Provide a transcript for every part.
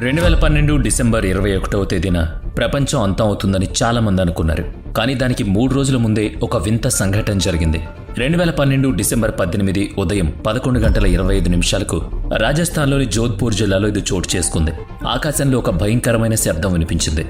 2012 December 21వ తేదీన ప్రపంచం అంతం అవుతుందని చాలా మంది అనుకున్నారు. కానీ దానికి 3 రోజుల ముందే ఒక వింత సంఘటన జరిగింది. 2012 డిసెంబర్ 18 ఉదయం 11:25 రాజస్థాన్లోని జోధ్పూర్ జిల్లాలో ఇది చోటు చేసుకుంది. ఆకాశంలో ఒక భయంకరమైన శబ్దం వినిపించింది.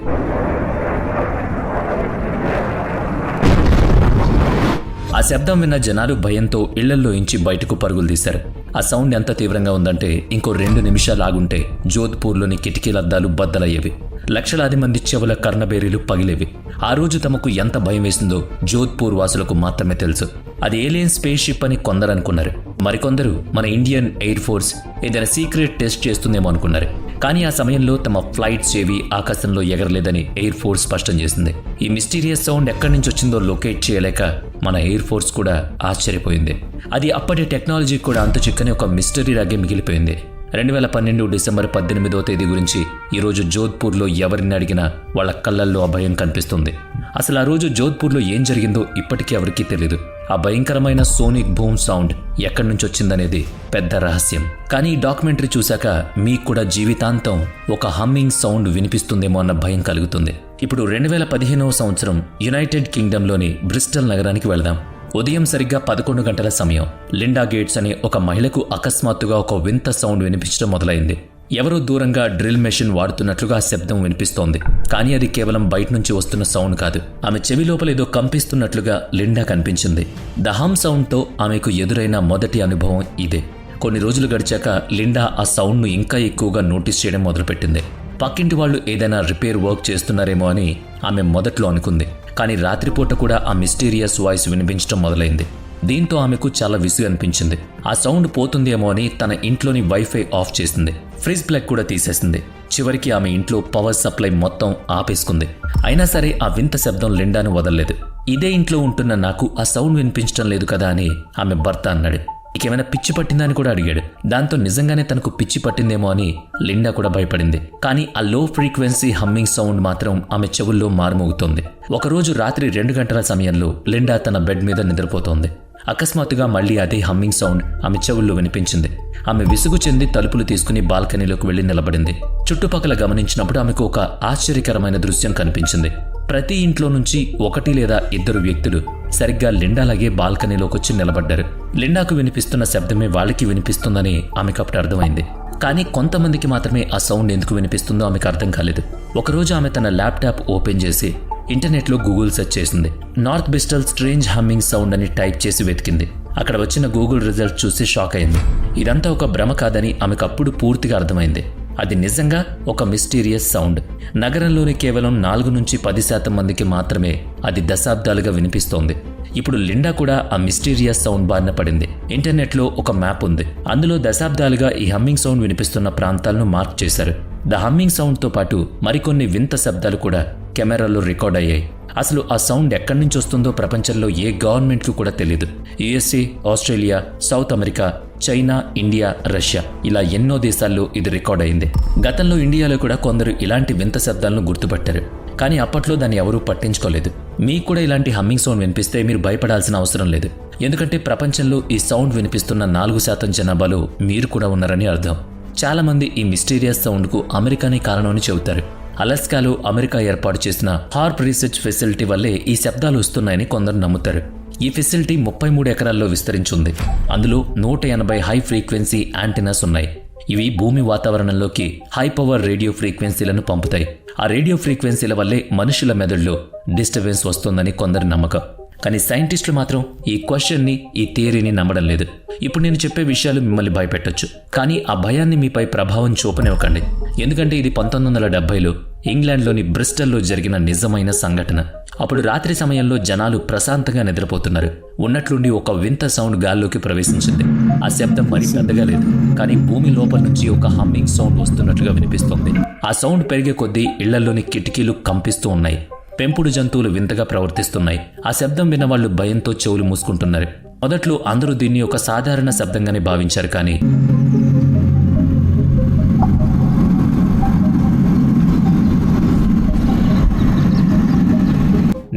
ఆ శబ్దం విన్న జనాలు భయంతో ఇళ్లల్లో ఇంచి బయటకు పరుగులు తీశారు. ఆ సౌండ్ ఎంత తీవ్రంగా ఉందంటే ఇంకో 2 నిమిషాలు ఆగుంటే జోధ్పూర్లోని కిటికీలద్దాలు బద్దలయ్యేవి. లక్షలాది మంది చెవుల కర్ణబేరీలు పగిలేవి. ఆ రోజు తమకు ఎంత భయం వేసిందో జోధ్పూర్ వాసులకు మాత్రమే తెలుసు. అది ఏలియన్ స్పేస్ షిప్ అని కొందరు అనుకున్నారు. మరికొందరు మన ఇండియన్ ఎయిర్ ఫోర్స్ ఏదైనా సీక్రెట్ టెస్ట్ చేస్తుందేమో అనుకున్నారు. కానీ ఆ సమయంలో తమ ఫ్లైట్స్ ఏవి ఆకాశంలో ఎగరలేదని ఎయిర్ ఫోర్స్ స్పష్టం చేసింది. ఈ మిస్టీరియస్ సౌండ్ ఎక్కడి నుంచి వచ్చిందో లొకేట్ చేయలేక మన ఎయిర్ ఫోర్స్ కూడా ఆశ్చర్యపోయింది. అది అప్పటి టెక్నాలజీ కూడా అంతు చిక్కని ఒక మిస్టరీ లాగే మిగిలిపోయింది. 2012 డిసెంబర్ 18వ తేదీ గురించి ఈరోజు జోధ్పూర్లో ఎవరిని అడిగినా వాళ్ళ కళ్ళల్లో ఆ భయం కనిపిస్తుంది. అసలు ఆ రోజు జోధ్పూర్లో ఏం జరిగిందో ఇప్పటికీ ఎవరికీ తెలియదు. ఆ భయంకరమైన సోనిక్ బూమ్ సౌండ్ ఎక్కడి నుంచి వచ్చిందనేది పెద్ద రహస్యం. కానీ ఈ డాక్యుమెంటరీ చూశాక మీకు కూడా జీవితాంతం ఒక హమ్మింగ్ సౌండ్ వినిపిస్తుందేమో అన్న భయం కలుగుతుంది. ఇప్పుడు 2015వ సంవత్సరం యునైటెడ్ కింగ్డమ్లోని బ్రిస్టల్ నగరానికి వెళదాం. ఉదయం సరిగ్గా 11 గంటల సమయం. లిండా గేట్స్ అనే ఒక మహిళకు అకస్మాత్తుగా ఒక వింత సౌండ్ వినిపించడం మొదలైంది. ఎవరో దూరంగా డ్రిల్ మెషిన్ వాడుతున్నట్లుగా ఆ శబ్దం వినిపిస్తోంది. కానీ అది కేవలం బయట నుంచి వస్తున్న సౌండ్ కాదు. ఆమె చెవి లోపల ఏదో కంపిస్తున్నట్లుగా లిండా కనిపించింది. ద హమ్ సౌండ్తో ఆమెకు ఎదురైన మొదటి అనుభవం ఇదే. కొన్ని రోజులు గడిచాక లిండా ఆ సౌండ్ను ఇంకా ఎక్కువగా నోటీస్ చేయడం మొదలుపెట్టింది. పక్కింటి వాళ్ళు ఏదైనా రిపేర్ వర్క్ చేస్తున్నారేమో అని ఆమె మొదట్లో అనుకుంది. కానీ రాత్రిపూట కూడా ఆ మిస్టీరియస్ వాయిస్ వినిపించడం మొదలైంది. దీంతో ఆమెకు చాలా విసుగు అనిపించింది. ఆ సౌండ్ పోతుందేమో అని తన ఇంట్లోని వైఫై ఆఫ్ చేసింది. ఫ్రిజ్ ప్లగ్ కూడా తీసేసింది. చివరికి ఆమె ఇంట్లో పవర్ సప్లై మొత్తం ఆపేసుకుంది. అయినా సరే ఆ వింత శబ్దం లిండాను వదలలేదు. ఇదే ఇంట్లో ఉంటున్న నాకు ఆ సౌండ్ వినిపించడం లేదు కదా అని ఆమె భర్త అన్నాడు. ఇకేమైనా పిచ్చి పట్టిందా అని కూడా అడిగాడు. దాంతో నిజంగానే తనకు పిచ్చి పట్టిందేమో అని లిండా కూడా భయపడింది. కానీ ఆ లో ఫ్రీక్వెన్సీ హమ్మింగ్ సౌండ్ మాత్రం ఆమె చెవుల్లో మారుమోగుతోంది. ఒకరోజు రాత్రి 2 గంటల సమయంలో లిండా తన బెడ్ మీద నిద్రపోతోంది. అకస్మాత్తుగా మళ్లీ అదే హమ్మింగ్ సౌండ్ ఆమె చెవుల్లో వినిపించింది. ఆమె విసుగు చెంది తలుపులు తీసుకుని బాల్కనీలోకి వెళ్లి నిలబడింది. చుట్టుపక్కల గమనించినప్పుడు ఆమెకు ఒక ఆశ్చర్యకరమైన దృశ్యం కనిపించింది. ప్రతి ఇంట్లో నుంచి 1 లేదా 2 వ్యక్తులు సరిగ్గా లిండాలాగే బాల్కనీలోకొచ్చి నిలబడ్డారు. లిండాకు వినిపిస్తున్న శబ్దమే వాళ్ళకి వినిపిస్తుందని ఆమెకప్పుడు అర్థమైంది. కానీ కొంతమందికి మాత్రమే ఆ సౌండ్ ఎందుకు వినిపిస్తుందో ఆమెకు అర్థం కాలేదు. ఒకరోజు ఆమె తన ల్యాప్టాప్ ఓపెన్ చేసి ఇంటర్నెట్లో గూగుల్ సెర్చ్ చేసింది. North Bristol strange humming sound అని టైప్ చేసి వెతికింది. అక్కడ వచ్చిన గూగుల్ రిజల్ట్ చూసి షాక్ అయింది. ఇదంతా ఒక భ్రమ కాదని ఆమెకు అప్పుడు పూర్తిగా అర్థమైంది. అది నిజంగా ఒక మిస్టీరియస్ సౌండ్. నగరంలోని కేవలం 4 నుంచి 10% మందికి మాత్రమే అది దశాబ్దాలుగా వినిపిస్తోంది. ఇప్పుడు లిండా కూడా ఆ మిస్టీరియస్ సౌండ్ బారిన పడింది. ఇంటర్నెట్లో ఒక మ్యాప్ ఉంది. అందులో దశాబ్దాలుగా ఈ హమ్మింగ్ సౌండ్ వినిపిస్తున్న ప్రాంతాలను మార్క్ చేశారు. ద హమ్మింగ్ సౌండ్తో పాటు మరికొన్ని వింత శబ్దాలు కూడా కెమెరాల్లో రికార్డ్ అయ్యాయి. అసలు ఆ సౌండ్ ఎక్కడి నుంచి వస్తుందో ప్రపంచంలో ఏ గవర్నమెంట్కు కూడా తెలియదు. USA, Australia, south America, China, India, Russia ఇలా ఎన్నో దేశాల్లో ఇది రికార్డ్ అయింది. గతంలో ఇండియాలో కూడా కొందరు ఇలాంటి వింత శబ్దాలను గుర్తుపట్టారు. కానీ అప్పట్లో దాన్ని ఎవరూ పట్టించుకోలేదు. మీకు కూడా ఇలాంటి హమ్మింగ్ సౌండ్ వినిపిస్తే మీరు భయపడాల్సిన అవసరం లేదు. ఎందుకంటే ప్రపంచంలో ఈ సౌండ్ వినిపిస్తున్న 4% జనాభాలో మీరు కూడా ఉన్నారని అర్థం. చాలా మంది ఈ మిస్టీరియస్ సౌండ్కు అమెరికానే కారణమని చెబుతారు. అలస్కాలో అమెరికా ఏర్పాటు చేసిన హార్ప్ రీసెర్చ్ ఫెసిలిటీ వల్లే ఈ శబ్దాలు వస్తున్నాయని కొందరు నమ్ముతారు. ఈ ఫెసిలిటీ 33 ఎకరాల్లో విస్తరించింది. అందులో 180 హై ఫ్రీక్వెన్సీ యాంటెనాస్ ఉన్నాయి. ఇవి భూమి వాతావరణంలోకి హై పవర్ రేడియో ఫ్రీక్వెన్సీలను పంపుతాయి. ఆ రేడియో ఫ్రీక్వెన్సీల వల్లే మనుషుల మెదడులో డిస్టర్బెన్స్ వస్తుందని కొందరి నమ్మకం. కానీ సైంటిస్టులు మాత్రం ఈ క్వశ్చన్ని, ఈ థియరీని నమ్మడం లేదు. ఇప్పుడు నేను చెప్పే విషయాలు మిమ్మల్ని భయపెట్టొచ్చు. కానీ ఆ భయాన్ని మీపై ప్రభావం చూపనివ్వకండి. ఎందుకంటే ఇది 1970లో ఇంగ్లాండ్లోని బ్రిస్టల్లో జరిగిన నిజమైన సంఘటన. అప్పుడు రాత్రి సమయంలో జనాలు ప్రశాంతంగా నిద్రపోతున్నారు. ఉన్నట్లుండి ఒక వింత సౌండ్ గాల్లోకి ప్రవేశించింది. ఆ శబ్దం మరీ పెద్దగా లేదు, కానీ భూమి లోపల నుంచి ఒక హమ్మింగ్ సౌండ్ వస్తున్నట్లుగా వినిపిస్తోంది. ఆ సౌండ్ పెరిగే కొద్దీ ఇళ్లలోని కిటికీలు కంపిస్తూ ఉన్నాయి. పెంపుడు జంతువులు వింతగా ప్రవర్తిస్తున్నాయి. ఆ శబ్దం విన్న వాళ్ళు భయంతో చెవులు మూసుకుంటున్నారు. మొదట్లో అందరూ దీన్ని ఒక సాధారణ శబ్దంగానే భావించారు. కానీ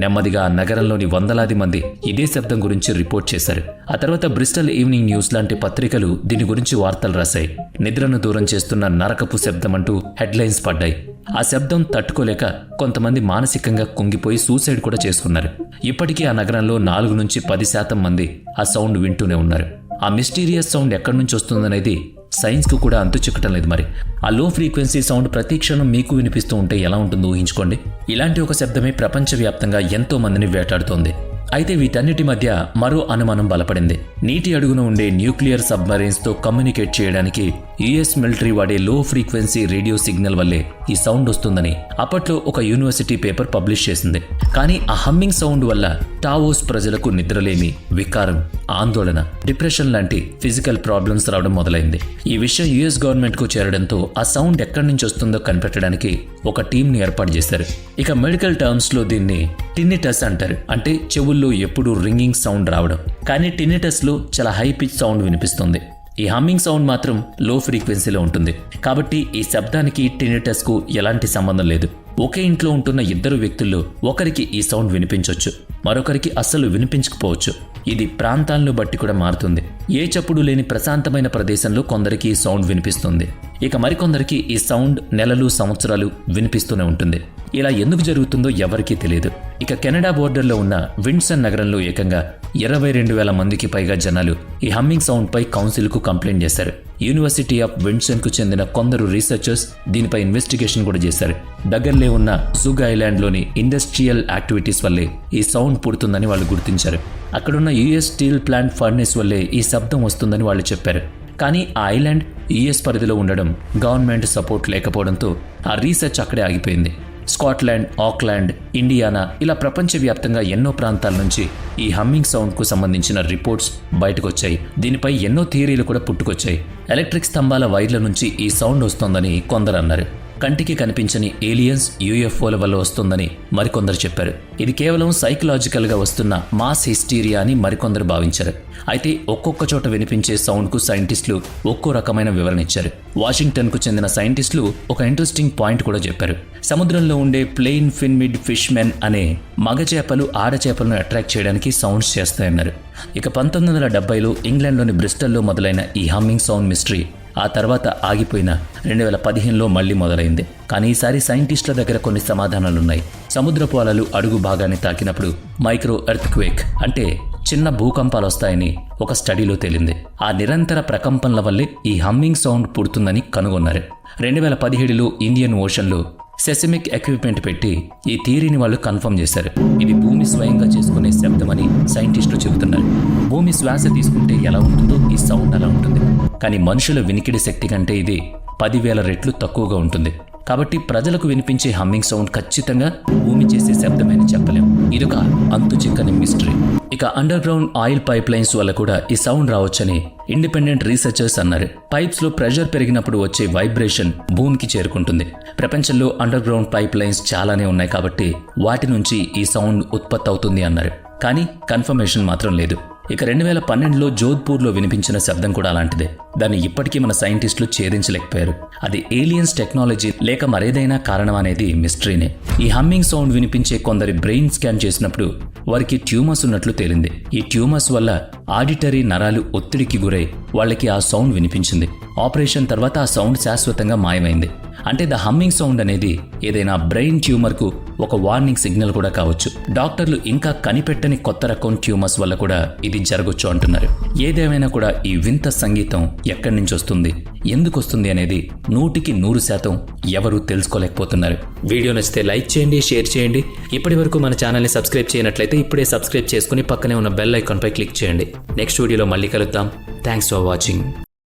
నెమ్మదిగా ఆ నగరంలోని వందలాది మంది ఇదే శబ్దం గురించి రిపోర్ట్ చేశారు. ఆ తర్వాత బ్రిస్టల్ ఈవినింగ్ న్యూస్ లాంటి పత్రికలు దీని గురించి వార్తలు రాశాయి. నిద్రను దూరం చేస్తున్న నరకపు శబ్దం అంటూ హెడ్లైన్స్ పడ్డాయి. ఆ శబ్దం తట్టుకోలేక కొంతమంది మానసికంగా కుంగిపోయి సూసైడ్ కూడా చేసుకున్నారు. ఇప్పటికీ ఆ నగరంలో 4 నుంచి 10% మంది ఆ సౌండ్ వింటూనే ఉన్నారు. ఆ మిస్టీరియస్ సౌండ్ ఎక్కడి నుంచి వస్తుందనేది సైన్స్కు కూడా అంతు చిక్కటం లేదు. మరి ఆ లో ఫ్రీక్వెన్సీ సౌండ్ ప్రతి క్షణం మీకు వినిపిస్తూ ఉంటే ఎలా ఉంటుందో ఊహించుకోండి. ఇలాంటి ఒక శబ్దమే ప్రపంచవ్యాప్తంగా ఎంతో మందిని వేటాడుతోంది. అయితే వీటన్నిటి మధ్య మరో అనుమానం బలపడింది. నీటి అడుగున ఉండే న్యూక్లియర్ సబ్మరీన్స్తో కమ్యూనికేట్ చేయడానికి యుఎస్ మిలిటరీ వాడే లో ఫ్రీక్వెన్సీ రేడియో సిగ్నల్ వల్లే ఈ సౌండ్ వస్తుందని అప్పట్లో ఒక యూనివర్సిటీ పేపర్ పబ్లిష్ చేసింది. కానీ ఆ హమ్మింగ్ సౌండ్ వల్ల టావోస్ ప్రజలకు నిద్రలేమి, వికారం, ఆందోళన, డిప్రెషన్ లాంటి ఫిజికల్ ప్రాబ్లమ్స్ రావడం మొదలైంది. ఈ విషయం యుఎస్ గవర్నమెంట్కు చేరడంతో ఆ సౌండ్ ఎక్కడి నుంచి వస్తుందో కనిపెట్టడానికి ఒక టీంని ఏర్పాటు చేశారు. ఇక మెడికల్ టర్మ్స్లో దీన్ని టిన్నిటస్ అంటారు. అంటే చెవుల్లో ఎప్పుడూ రింగింగ్ సౌండ్ రావడం. కానీ టిన్నిటస్లో చాలా హై పిచ్ సౌండ్ వినిపిస్తుంది. ఈ హమ్మింగ్ సౌండ్ మాత్రం లో ఫ్రీక్వెన్సీలో ఉంటుంది. కాబట్టి ఈ శబ్దానికి టిన్నిటస్కు ఎలాంటి సంబంధం లేదు. ఒకే ఇంట్లో ఉంటున్న 2 వ్యక్తుల్లో ఒకరికి ఈ సౌండ్ వినిపించవచ్చు, మరొకరికి అస్సలు వినిపించకపోవచ్చు. ఇది ప్రాంతాలను బట్టి కూడా మారుతుంది. ఏ చప్పుడు లేని ప్రశాంతమైన ప్రదేశంలో కొందరికి ఈ సౌండ్ వినిపిస్తుంది. ఇక మరికొందరికి ఈ సౌండ్ నెలలు, సంవత్సరాలు వినిపిస్తూనే ఉంటుంది. ఇలా ఎందుకు జరుగుతుందో ఎవరికీ తెలియదు. ఇక కెనడా బోర్డర్లో ఉన్న విండ్సన్ నగరంలో ఏకంగా 22,000 మందికి పైగా జనాలు ఈ హమ్మింగ్ సౌండ్ పై కౌన్సిల్కు కంప్లైంట్ చేశారు. యూనివర్సిటీ ఆఫ్ విండ్సన్కు చెందిన కొందరు రీసెర్చర్స్ దీనిపై ఇన్వెస్టిగేషన్ కూడా చేశారు. దగ్గరలో ఉన్న జుగ్ ఐలాండ్లోని ఇండస్ట్రియల్ యాక్టివిటీస్ వల్లే ఈ సౌండ్ పుడుతుందని వాళ్ళు గుర్తించారు. అక్కడున్న యుఎస్ స్టీల్ ప్లాంట్ ఫర్నెస్ వల్లే ఈ శబ్దం వస్తుందని వాళ్ళు చెప్పారు. కానీ ఆ ఐలాండ్ యుఎస్ పరిధిలో ఉండడం, గవర్నమెంట్ సపోర్ట్ లేకపోవడంతో ఆ రీసెర్చ్ అక్కడే ఆగిపోయింది. స్కాట్లాండ్, ఆక్లాండ్, ఇండియానా ఇలా ప్రపంచవ్యాప్తంగా ఎన్నో ప్రాంతాల నుంచి ఈ హమ్మింగ్ సౌండ్కు సంబంధించిన రిపోర్ట్స్ బయటకు వచ్చాయి. దీనిపై ఎన్నో థియరీలు కూడా పుట్టుకొచ్చాయి. ఎలక్ట్రిక్ స్తంభాల వైర్ల నుంచి ఈ సౌండ్ వస్తోందని కొందరు అన్నారు. కంటికి కనిపించని ఏలియన్స్, యూఎఫ్ఓల వల్ల వస్తుందని మరికొందరు చెప్పారు. ఇది కేవలం సైకలాజికల్గా వస్తున్న మాస్ హిస్టీరియా అని మరికొందరు భావించారు. అయితే ఒక్కొక్క చోట వినిపించే సౌండ్కు సైంటిస్టులు ఒక్కో రకమైన వివరణ ఇచ్చారు. వాషింగ్టన్కు చెందిన సైంటిస్టులు ఒక ఇంట్రెస్టింగ్ పాయింట్ కూడా చెప్పారు. సముద్రంలో ఉండే ప్లెయిన్ ఫిన్మిడ్ ఫిష్మెన్ అనే మగ చేపలు ఆడ చేపలను అట్రాక్ట్ చేయడానికి సౌండ్స్ చేస్తాయన్నారు. ఇక 1970లో ఇంగ్లాండ్లోని బ్రిస్టల్లో మొదలైన ఈ హమ్మింగ్ సౌండ్ మిస్టరీ ఆ తర్వాత ఆగిపోయిన 2015లో మళ్లీ మొదలైంది. కానీ ఈసారి సైంటిస్టుల దగ్గర కొన్ని సమాధానాలున్నాయి. సముద్రపు అలలు అడుగు భాగాన్ని తాకినప్పుడు మైక్రో ఎర్త్క్వేక్ అంటే చిన్న భూకంపాలు వస్తాయని ఒక స్టడీలో తేలింది. ఆ నిరంతర ప్రకంపనల వల్లే ఈ హమ్మింగ్ సౌండ్ పుడుతుందని కనుగొన్నారు. 2017లో ఇండియన్ ఓషన్లో సెసిమిక్ ఎక్విప్మెంట్ పెట్టి ఈ థియరీని వాళ్ళు కన్ఫర్మ్ చేశారు. ఇది భూమి స్వయంగా చేసుకునే శబ్దమని సైంటిస్టులు చెబుతున్నారు. భూమి శ్వాస తీసుకుంటే ఎలా ఉంటుందో ఈ సౌండ్ అలా ఉంటుంది. కానీ మనుషుల వినికిడి శక్తి కంటే ఇది 10,000 రెట్లు తక్కువగా ఉంటుంది. కాబట్టి ప్రజలకు వినిపించే హమ్మింగ్ సౌండ్ ఖచ్చితంగా భూమి చేసే శబ్దమని చెప్పలేం. ఇదొక అంతు చిక్కని మిస్టరీ. ఇక under ground oil pipe lines వల్ల కూడా ఈ సౌండ్ రావచ్చని ఇండిపెండెంట్ రీసెర్చర్స్ అన్నారు. పైప్స్ లో ప్రెషర్ పెరిగినప్పుడు వచ్చే వైబ్రేషన్ భూమికి చేరుకుంటుంది. ప్రపంచంలో అండర్ గ్రౌండ్ పైప్ లైన్స్ చాలానే ఉన్నాయి కాబట్టి వాటి నుంచి ఈ సౌండ్ ఉత్పత్తి అవుతుంది అన్నారు. కానీ కన్ఫర్మేషన్ మాత్రం లేదు. ఇక 2012లో జోధ్పూర్లో వినిపించిన శబ్దం కూడా అలాంటిదే. దాన్ని ఇప్పటికీ మన సైంటిస్టులు ఛేదించలేకపోయారు. అది ఏలియన్స్ టెక్నాలజీ లేక మరేదైనా కారణం అనేది మిస్టరీనే. ఈ హమ్మింగ్ సౌండ్ వినిపించే కొందరి బ్రెయిన్ స్కాన్ చేసినప్పుడు వారికి ట్యూమర్స్ ఉన్నట్లు తేలింది. ఈ ట్యూమర్స్ వల్ల ఆడిటరీ నరాలు ఒత్తిడికి గురై వాళ్ళకి ఆ సౌండ్ వినిపించింది. ఆపరేషన్ తర్వాత ఆ సౌండ్ శాశ్వతంగా మాయమైంది. అంటే ద హమ్మింగ్ సౌండ్ అనేది ఏదైనా బ్రెయిన్ ట్యూమర్కు ఒక వార్నింగ్ సిగ్నల్ కూడా కావచ్చు. డాక్టర్లు ఇంకా కనిపెట్టని కొత్త రకం ట్యూమర్స్ వల్ల కూడా ఇది జరగొచ్చు అంటున్నారు. ఏదేమైనా కూడా ఈ వింత సంగీతం ఎక్కడి నుంచి వస్తుంది, ఎందుకు వస్తుంది అనేది 100% ఎవరూ తెలుసుకోలేకపోతున్నారు. వీడియో నచ్చితే లైక్ చేయండి, షేర్ చేయండి. ఇప్పటి వరకు మన ఛానల్ని సబ్స్క్రైబ్ చేయనట్లయితే ఇప్పుడే సబ్స్క్రైబ్ చేసుకుని పక్కనే ఉన్న బెల్ ఐకాన్ పై క్లిక్ చేయండి. నెక్స్ట్ వీడియోలో మళ్ళీ కలుద్దాం. Thanks for watching.